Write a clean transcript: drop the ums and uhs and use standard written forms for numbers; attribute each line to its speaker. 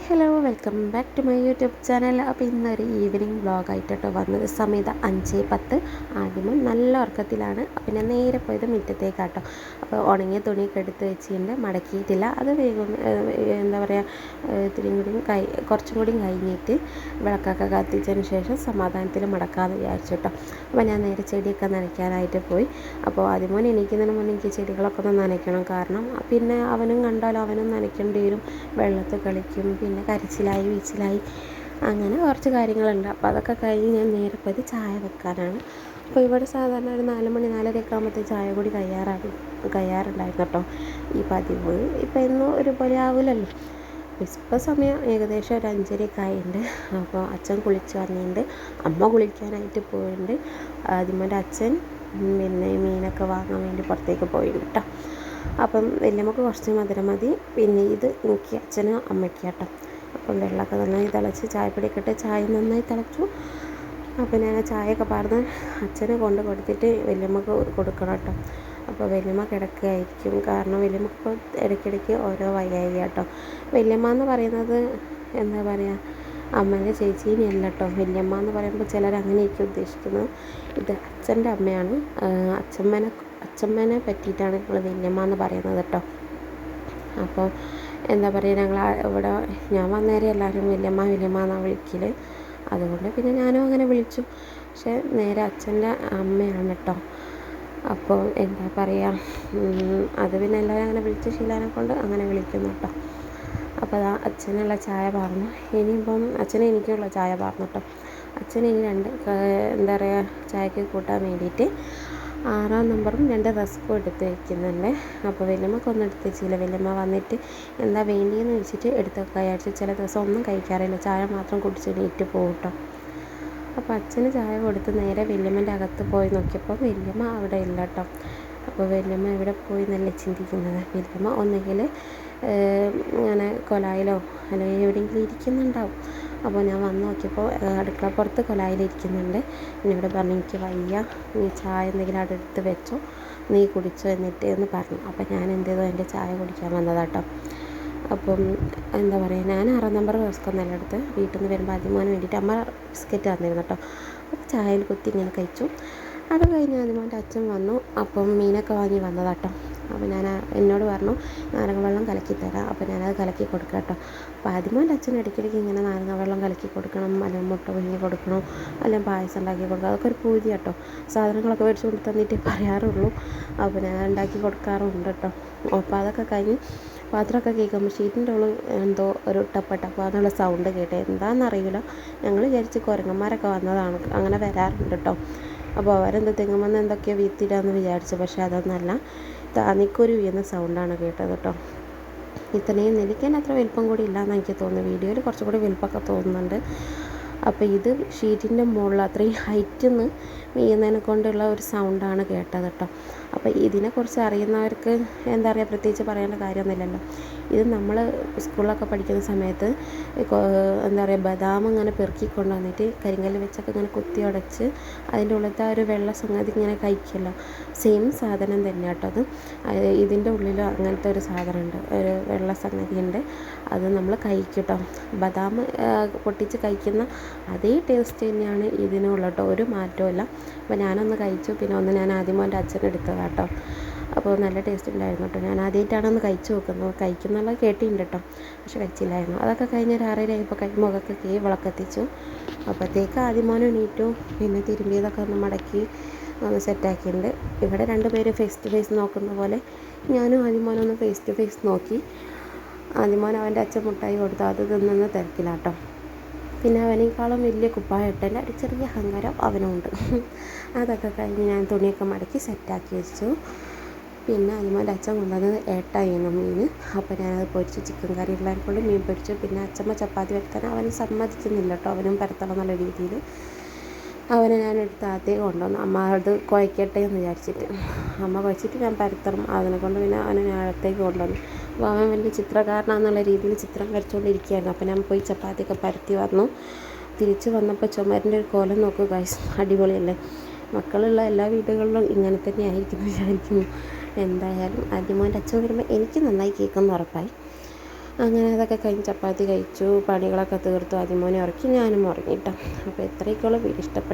Speaker 1: Hello welcome back to my YouTube channel. അപ്പോൾ ഇന്നൊരു evening വ്ളോഗായിട്ടോ വന്നത്. സമയത്ത് 5:10. ആദ്യമേ നല്ല ഉറക്കത്തിലാണ്. അപ്പോൾ ഞാൻ നേരെ പോയത് മുറ്റത്തേക്കാട്ടോ. അപ്പോൾ ഉണങ്ങിയ തുണിയൊക്കെ എടുത്ത് വെച്ചിട്ടുണ്ട്, മടക്കിയിട്ടില്ല. അത് വേഗം എന്താ പറയുക, കുറച്ചും കൂടി കഴിഞ്ഞിട്ട് വിളക്കൊക്കെ കത്തിച്ചതിന് ശേഷം സമാധാനത്തിൽ മടക്കാമെന്ന് വിചാരിച്ചിട്ടോ. അപ്പോൾ ഞാൻ നേരെ ചെടിയൊക്കെ നനയ്ക്കാനായിട്ട് പോയി. അപ്പോൾ ആദ്യമോൻ എണീക്കുന്നതിന് മുന്നേ എനിക്ക് ചെടികളൊക്കെ ഒന്ന് നനയ്ക്കണം. കാരണം പിന്നെ അവനും കണ്ടാലും അവനും നനയ്ക്കേണ്ടി വരും. വെള്ളത്തിൽ കളിക്കും, പിന്നെ കരച്ചിലായി വീച്ചിലായി, അങ്ങനെ കുറച്ച് കാര്യങ്ങളുണ്ട്. അപ്പോൾ അതൊക്കെ കഴിഞ്ഞ് ഞാൻ നേരെ പോയത് ചായ വെക്കാനാണ്. അപ്പോൾ ഇവിടെ സാധാരണ ഒരു 4 മണി 4:30 ആകുമ്പോഴത്തേക്ക് ചായ കൂടി കഴിയാറുണ്ടായിരുന്നു കേട്ടോ. ഈ പതിവ് ഇപ്പം എന്നും ഒരുപോലെ ആവില്ലല്ലോ. ഇപ്പോൾ സമയം ഏകദേശം ഒരു 5:30 ആയിട്ടുണ്ട്. അപ്പോൾ അച്ഛൻ കുളിച്ച് വന്നിട്ടുണ്ട്, അമ്മ കുളിക്കാനായിട്ട് പോയിട്ടുണ്ട്. ആദ്യമേ അച്ഛൻ പിന്നെ മീനൊക്കെ വാങ്ങാൻ വേണ്ടി പുറത്തേക്ക് പോയിട്ടുണ്ട് കേട്ടോ. അപ്പം വല്യമ്മക്ക് കുറച്ച് മധുരം മതി, പിന്നെ ഇത് എനിക്ക് അച്ഛനും അമ്മയ്ക്ക് കേട്ടോ. അപ്പം വെള്ളമൊക്കെ നന്നായി തിളച്ച് ചായപ്പൊടിയൊക്കെ ഇട്ട് ചായ നന്നായി തിളച്ചു. അപ്പം ഞാൻ ചായയൊക്കെ പാർന്ന് അച്ഛനെ കൊണ്ട് കൊടുത്തിട്ട് വല്യമ്മക്ക് കൊടുക്കണം കേട്ടോ. അപ്പോൾ വല്യമ്മ കിടക്കുകയായിരിക്കും, കാരണം വല്യമ്മക്ക് ഇപ്പോൾ ഇടയ്ക്കിടയ്ക്ക് ഓരോ വയ്യായി കേട്ടോ. വല്യമ്മ എന്ന് പറയുന്നത് എന്താ പറയുക, അമ്മേൻ്റെ ചേച്ചീനെയല്ല കേട്ടോ. വല്യമ്മ എന്ന് പറയുമ്പോൾ ചിലർ അങ്ങനെയൊക്കെ ഉദ്ദേശിക്കുന്നത്. ഇത് അച്ഛൻ്റെ അമ്മയാണ്. അച്ഛമ്മേനെ പറ്റിയിട്ടാണ് ഞങ്ങൾ വല്യമ്മ എന്ന് പറയുന്നത് കേട്ടോ. അപ്പോൾ എന്താ പറയുക, ഞങ്ങൾ ഇവിടെ ഞാൻ വന്നേരം എല്ലാവരും വല്യമ്മ എന്നാണ് വിളിക്കൽ. അതുകൊണ്ട് പിന്നെ ഞാനും അങ്ങനെ വിളിച്ചു. പക്ഷേ നേരെ അച്ഛൻ്റെ അമ്മയാണ് കേട്ടോ. അപ്പോൾ എന്താ പറയുക, അത് പിന്നെ എല്ലാവരും അങ്ങനെ വിളിച്ച് ശീലാനെ കൊണ്ട് അങ്ങനെ വിളിക്കുന്നു കേട്ടോ. അപ്പോൾ അതാ അച്ഛനുള്ള ചായ പാർന്നു. ഇനിയിപ്പം അച്ഛനെ എനിക്കുള്ള ചായ പാർന്നു കേട്ടോ. അച്ഛന് ഇനി എന്താ പറയുക, ചായക്ക് കൂട്ടാൻ വേണ്ടിയിട്ട് 6 നമ്പറും 2 റസ്കും എടുത്ത് വയ്ക്കുന്നുണ്ട്. അപ്പോൾ വല്യമ്മക്ക് ഒന്നും എടുത്ത് വെച്ചില്ല. വല്യമ്മ വന്നിട്ട് എന്താ വേണ്ടിയെന്ന് വെച്ചിട്ട് എടുത്തൊക്കെ വിചാരിച്ചു. ചില ദിവസം ഒന്നും കഴിക്കാറില്ല, ചായ മാത്രം കുടിച്ച് നീറ്റ് പോകും കേട്ടോ. അപ്പോൾ അച്ഛന് ചായ കൊടുത്ത് നേരെ വല്യമ്മൻ്റെ അകത്ത് പോയി നോക്കിയപ്പോൾ വല്യമ്മ അവിടെ ഇല്ല കേട്ടോ. അപ്പോൾ വല്യമ്മ എവിടെ പോയി എന്നല്ല ചിന്തിക്കുന്നത്. വല്യമ്മ ഒന്നുകിൽ ഇങ്ങനെ കൊലായിലോ അല്ലെങ്കിൽ എവിടെയെങ്കിലും ഇരിക്കുന്നുണ്ടാവും. അപ്പോൾ ഞാൻ വന്ന് നോക്കിയപ്പോൾ അടുക്കള പുറത്ത് കൊലായിലിരിക്കുന്നുണ്ട്. എന്നോട് പറഞ്ഞു, എനിക്ക് വയ്യ, നീ ചായ എന്തെങ്കിലും അവിടെ എടുത്ത് വെച്ചോ, നീ കുടിച്ചോ എന്നിട്ട് എന്ന് പറഞ്ഞു. അപ്പോൾ ഞാൻ എന്ത് ചെയ്തു, എൻ്റെ ചായ കുടിക്കാൻ വന്നതാട്ടോ. അപ്പം എന്താ പറയുക, ഞാൻ 6 നമ്പർ റസ്കൊന്നല്ല എടുത്ത് വീട്ടിൽ നിന്ന് വരുമ്പോൾ അതിമോന് വേണ്ടിയിട്ട് അമ്മ ബിസ്ക്കറ്റ് തന്നിരുന്നു കേട്ടോ. അപ്പോൾ ചായയിൽ കുത്തി ഇങ്ങനെ കഴിച്ചു. അത് കഴിഞ്ഞ് അതിമോൻ്റെ അച്ഛൻ വന്നു. അപ്പം മീനൊക്കെ വാങ്ങി വന്നതാട്ടോ. അപ്പോൾ എന്നോട് പറഞ്ഞു നാരങ്ങ വെള്ളം കലക്കി തരാം. അപ്പോൾ ഞാനത് കലക്കി കൊടുക്കാം കേട്ടോ. അപ്പോൾ അതിമോൻ്റെ അച്ഛൻ ഇടയ്ക്കിടയ്ക്ക് ഇങ്ങനെ നാരങ്ങ വെള്ളം കലക്കി കൊടുക്കണം, അല്ലെങ്കിൽ മുട്ട പുഴുങ്ങി കൊടുക്കണം, അല്ലെങ്കിൽ പായസം ഉണ്ടാക്കി കൊടുക്കണം. അതൊക്കെ ഒരു പൂതി കേട്ടോ. സാധനങ്ങളൊക്കെ മേടിച്ച് കൊണ്ട് തന്നിട്ട് പറയാറുള്ളൂ. അപ്പോൾ ഞാൻ ഉണ്ടാക്കി കൊടുക്കാറുണ്ട് കേട്ടോ. അപ്പോൾ അതൊക്കെ കഴിഞ്ഞ് പാത്രമൊക്കെ കേൾക്കുമ്പോൾ ഷീറ്റിൻ്റെ ഉള്ളിൽ എന്തോ ഒരു ടപ്പ സൗണ്ട് കേട്ടെ, എന്താണെന്നറിയില്ല. ഞങ്ങൾ വിചാരിച്ച് കുരങ്ങന്മാരൊക്കെ വന്നതാണ്, അങ്ങനെ വരാറുണ്ട് കേട്ടോ. അപ്പോൾ അവരെന്ത് തെങ്ങുമെന്ന് എന്തൊക്കെയോ വീത്തിടാന്ന് വിചാരിച്ചു. പക്ഷേ അതൊന്നല്ല, താനിക്കൊരു വീഴുന്ന സൗണ്ടാണ് കേട്ടത് കേട്ടോ. ഇത്രയും എനിക്ക് അത്ര വലിപ്പം കൂടി ഇല്ലയെന്ന് എനിക്ക് തോന്നുന്നു. വീഡിയോയിൽ കുറച്ചുകൂടി വലിപ്പമൊക്കെ തോന്നുന്നുണ്ട്. അപ്പോൾ ഇത് ഷീറ്റിൻ്റെ മുകളിൽ അത്രയും ഹൈറ്റിൽ നിന്ന് വീഴുന്നതിനെ കൊണ്ടുള്ള ഒരു സൗണ്ടാണ് കേട്ടത് കേട്ടോ. അപ്പോൾ ഇതിനെക്കുറിച്ച് അറിയുന്നവർക്ക് എന്താ പറയുക, പ്രത്യേകിച്ച് പറയേണ്ട കാര്യമൊന്നുമില്ലല്ലോ. ഇത് നമ്മൾ സ്കൂളിലൊക്കെ പഠിക്കുന്ന സമയത്ത് എന്താ പറയുക, ബദാം ഇങ്ങനെ പെറുക്കി കൊണ്ടുവന്നിട്ട് കരിങ്കല്ല് വെച്ചൊക്കെ ഇങ്ങനെ കുത്തി ഉടച്ച് അതിൻ്റെ ഉള്ളിലത്തെ ഒരു വെള്ള സംഗതി ഇങ്ങനെ കഴിക്കുമല്ലോ, സെയിം സാധനം തന്നെ കേട്ടോ അത്. ഇതിൻ്റെ ഉള്ളിൽ അങ്ങനത്തെ ഒരു സാധനമുണ്ട്, ഒരു വെള്ള സംഗതി ഉണ്ട്. അത് നമ്മൾ കഴിക്കും കേട്ടോ. ബദാം പൊട്ടിച്ച് കഴിക്കുന്ന അതേ ടേസ്റ്റ് തന്നെയാണ് ഇതിനുള്ള കേട്ടോ, ഒരു മാറ്റവും ഇല്ല. അപ്പോൾ ഞാനൊന്ന് കഴിച്ചു, പിന്നെ ഒന്ന് ഞാൻ ആദ്യമോൻ്റെ അച്ഛനെടുത്തതാണ് കേട്ടോ. അപ്പോൾ നല്ല ടേസ്റ്റ് ഉണ്ടായിരുന്നു കേട്ടോ. ഞാൻ ആദ്യമായിട്ടാണ് കഴിച്ചു നോക്കുന്നത്. കഴിക്കുന്നുള്ള കേട്ടിട്ടുണ്ട് കേട്ടോ, പക്ഷെ കഴിച്ചില്ലായിരുന്നു. അതൊക്കെ കഴിഞ്ഞ് ഒരു 6:30 ആയപ്പോൾ മുഖമൊക്കെ വിളക്കെത്തിച്ചു. അപ്പോഴത്തേക്ക് ആദ്യമോനും എണീറ്റു. പിന്നെ തിരുമ്പിയതൊക്കെ ഒന്ന് മടക്കി ഒന്ന് സെറ്റാക്കിയിട്ടുണ്ട്. ഇവിടെ 2 പേര് ഫേസ് ടു ഫേസ് നോക്കുന്ന പോലെ ഞാനും ആദ്യമോനൊന്ന് ഫേസ് ടു ഫേസ് നോക്കി. ആദ്യമോൻ അവൻ്റെ അച്ഛൻ മുട്ടായി കൊടുത്തു, അത് തിന്നുന്ന തിരക്കിലാട്ടോ. പിന്നെ അവനേക്കാളും വലിയ കുപ്പായിട്ടല്ല, ഒരു ചെറിയ അഹങ്കാരം അവനുണ്ട്. അതൊക്കെ കഴിഞ്ഞ് ഞാൻ തുണിയൊക്കെ മടക്കി സെറ്റാക്കി വെച്ചു. പിന്നെ അതിമോൻ്റെ അച്ഛൻ കൊണ്ടുവന്നത് ഏട്ടായിരുന്നു മീൻ. അപ്പോൾ ഞാനത് പൊരിച്ചു, ചിക്കൻ കറി ഉള്ളതിനെ കൊണ്ട് മീൻ പൊരിച്ചു. പിന്നെ അച്ഛമ്മ ചപ്പാത്തി വരുത്താൻ അവന് സമ്മതിക്കുന്നില്ല കേട്ടോ, അവനും പരത്തണം എന്നുള്ള രീതിയിൽ. അവനെ ഞാനെടുത്ത് ആദ്യം കൊണ്ടുവന്നു. അമ്മ അത് കുഴക്കട്ടെ എന്ന് വിചാരിച്ചിട്ട് അമ്മ കുഴച്ചിട്ട് ഞാൻ പരത്തണം, അതിനെ കൊണ്ട് പിന്നെ അവനെ ഞാൻ അടുത്തേക്ക് കൊണ്ടുവന്നു. അപ്പോൾ അവൻ വലിയ ചിത്രകാരനാന്നുള്ള രീതിയിൽ ചിത്രം വരച്ചുകൊണ്ടിരിക്കുകയായിരുന്നു. അപ്പോൾ ഞാൻ പോയി ചപ്പാത്തിയൊക്കെ പരത്തി വന്നു. തിരിച്ച് വന്നപ്പോൾ ചുമരിൻ്റെ ഒരു കോലം നോക്കുക ഗൈസ്, അടിപൊളിയല്ലേ. മക്കളുള്ള എല്ലാ വീടുകളിലും ഇങ്ങനെ തന്നെ ആയിരിക്കും വിചാരിക്കുന്നു. എന്തായാലും ആദ്യമോൻ്റെ അച്ഛൻ വരുമ്പോൾ എനിക്ക് നന്നായി കേൾക്കുമെന്ന് ഉറപ്പായി. അങ്ങനെ അതൊക്കെ കഴിഞ്ഞ് ചപ്പാത്തി കഴിച്ചു, പണികളൊക്കെ തീർത്തു. ആദ്യമോനെ ഉറക്കി, ഞാനും ഉറങ്ങിട്ടോ. അപ്പോൾ ഇത്രയൊക്കെയുള്ള വീഡിയോ ഇഷ്ടപ്പെട്ടു